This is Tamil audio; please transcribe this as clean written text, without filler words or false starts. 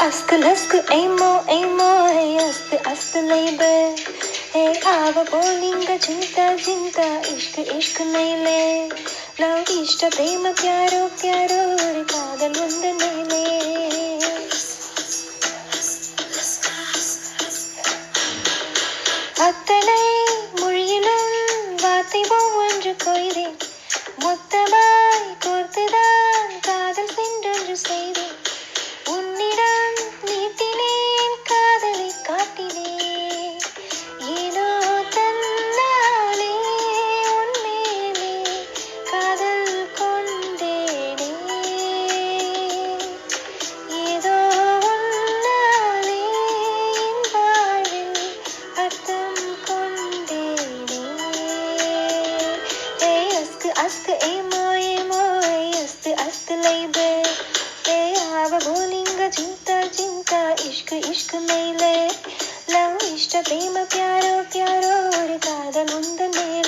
Askı laskı emo emo hey ast ast label hey ava bolinga chinta chinta ishq ishq naile love ishta prema pyaro pyaro or kaadal undu naile அத்தனை மொழியிலும் வார்த்தை ஒவ்வொன்று கொய்தேன் மொத்தமாய் கோர்த்துதான் காதல் சென்றொன்று செய்தேன் உன்னிடம் நீட்டினேன் காதலை காட்டினேன் ஏனோ தன்னாலே உன்மேலே காதல் கொண்டேனே ஏதோ உன்னாலே என் வாழ்வில் அர்த்தம் கொண்டேனே ஏய் அஸ்கு அஸ்கு ஏமோ ஏமோ ஏய் அஸ்து அஸ்து லைபே ஏய் ஆவ போலிங்க चिंता चिंता इश्क इश्क मेले लव इष्ट प्रेम प्यारो प्यारो और कादल उंद मेले